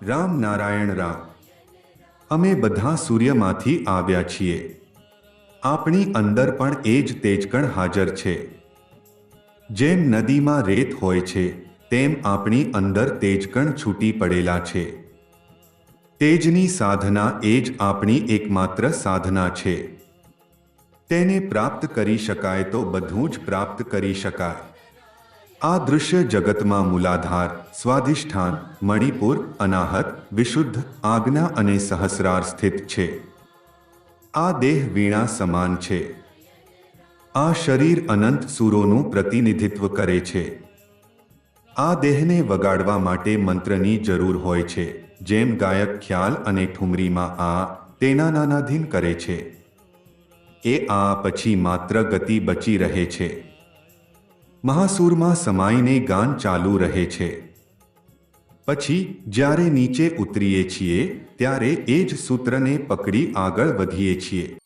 રામ નારાયણ રામ. અમે બધા સૂર્યમાંથી આવ્યા છીએ. આપણી અંદર પણ એ જ તેજકણ હાજર છે. જેમ નદીમાં રેત હોય છે તેમ આપણી અંદર તેજકણ છૂટી પડેલા છે. તેજની સાધના એ જ આપણી એકમાત્ર સાધના છે. તેને પ્રાપ્ત કરી શકાય તો બધું જ પ્રાપ્ત કરી શકાય. આ દૃશ્ય જગતમાં મૂલાધાર, સ્વાધિષ્ઠાન, મણિપુર, અનાહત, વિશુદ્ધ, આજ્ઞા અને સહસ્રાર સ્થિત છે. આ દેહ વીણા સમાન છે. આ શરીર અનંત સૂરોનું પ્રતિનિધિત્વ કરે છે. આ દેહને વગાડવા માટે મંત્રની જરૂર હોય છે. જેમ ગાયક ખ્યાલ અને ઠુમરીમાં આ તેના નાનાધીન કરે છે. એ આ પછી માત્ર ગતિ બચી રહે છે. મહાસૂરમાં સમાઈને ગાન ચાલુ રહે છે. પછી જ્યારે નીચે ઉતરીએ છીએ ત્યારે એ જ સૂત્રને પકડી આગળ વધીએ છીએ.